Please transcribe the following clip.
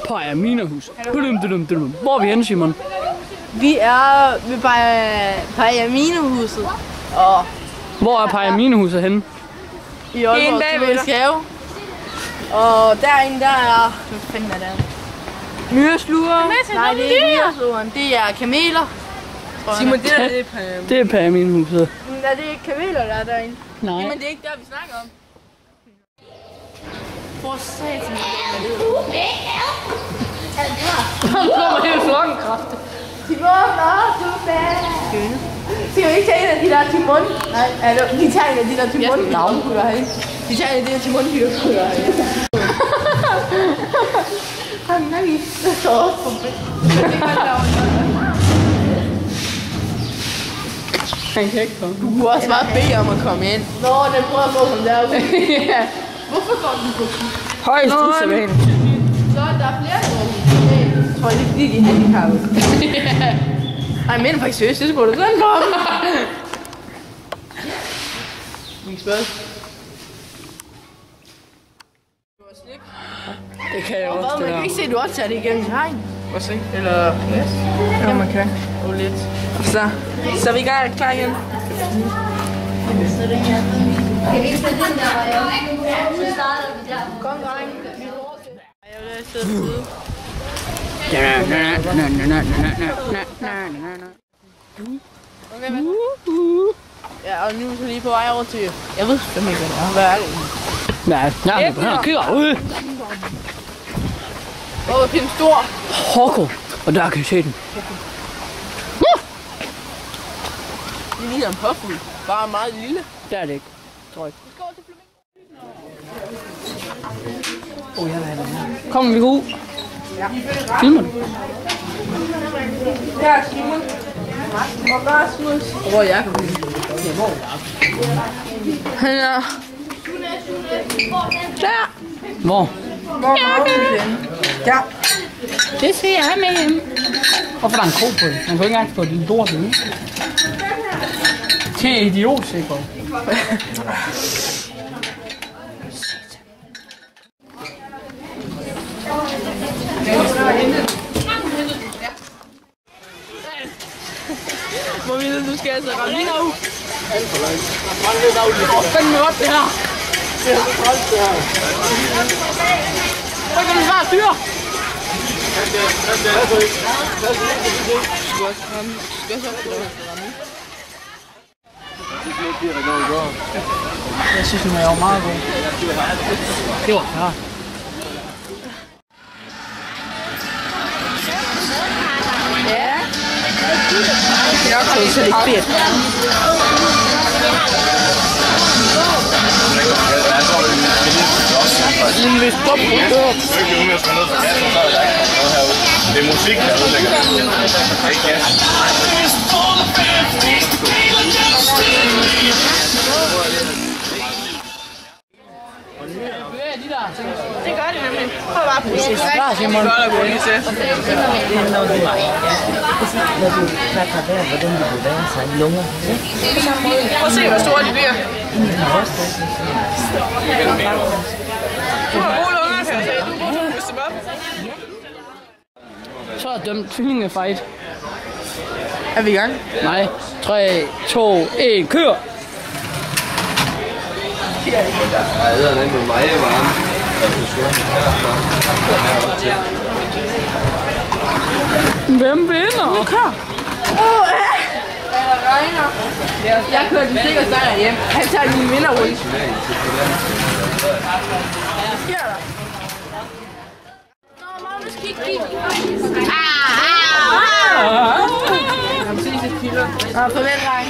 Pajaminerhus. Hvor er vi henne, Simon? Vi er ved Pajaminerhuset. Og hvor er Pajaminerhuset henne? I Aalborg, Zoologisk Have. Og derinde, der er... Hvad fanden er det? Myresluger. Nej, det er ikke myreslugeren. Det er kameler. Simon, det er det er Pajaminerhuset. Er det ikke kameler, der er derinde? Nej. Jamen, det er ikke der, vi snakker om. For satan. Han kommer helt slukkenkraft. Timon, du fanden. Skal vi ikke tage en af de der Timon? Nej, altså, vi tager en af de der Timon-hyre herinde. Vi tager en af de der Timon-hyre herinde. Nej, det står også på bæk. Han kan ikke komme. Du kunne også bare bede om at komme ind. Nå, den prøver at gå som derude. Ja. Hvorfor går den på? Højst usædvanligt. Så der er flere rum. Jeg tror, det er fordi, de er handicappede. Nej, jeg mener faktisk seriøst, det skulle du sådan komme. Vi kan spørge. Det kan jeg også. Man kan ikke se, at du også tager det igennem hegn. Prøv se. Eller glas. Ja, man kan. Og lidt. Så er vi klar igen. Kan vi ikke sætte den der vej op? Så starter vi der. Kom, dreng. Jeg vil sidde på side. Ja, og nu er vi lige på vej over til... Jeg ved ikke, hvad det er. Hvad er det? Nej, han kigger ud. Åh, det er en stor. Hokko. Og der kan I se den. Det ligner en påfugl. Bare meget lille. Der er det ikke, tror jeg. Vi skal over til flamingo. Jeg vil have den her. Kom, vi går ud. Filmer du? Her er Simon. Og Rasmus. Og hvor er Jacob? Ja, hvor er Jacob? Han er... Der! Hvor? Hvor er Jacob? Ja. Det ser jeg med hjem. Hvorfor er der en ko på det? Man kan ikke engang få den lort ud. Det er idiotsikkert. Hvor vi nu skal altså ramme lige nu. Hvor fanden er det her? Det er så koldt, det her. Hvor kan du svare dyr? Jeg synes, den er jo meget god. Det var klart. Ja. Det er også så lidt fedt. Men hvis du det er musik, der udlægger det. Ikke gas. Det gør det nemlig. Prøv bare på det. Det er klart, Simon. Det er godt at gå ind til. Når du snakker der, hvordan det vil være sig i lunger. Prøv at se, hvor store de bliver. Du har gode lunger, kan jeg se. Du burde puste dem op. Så er dømt tvillingefight. Er vi i gang? Nej. 3, 2, 1, kør! Jeg hedder den med mig varme. Hvem vinder? Nu kør! Regner. Jeg kører den sikkert sejr hjem. Han tager min vinderrunde. Hvad sker der? Nå, Magnus, kig. Farvel, dreng.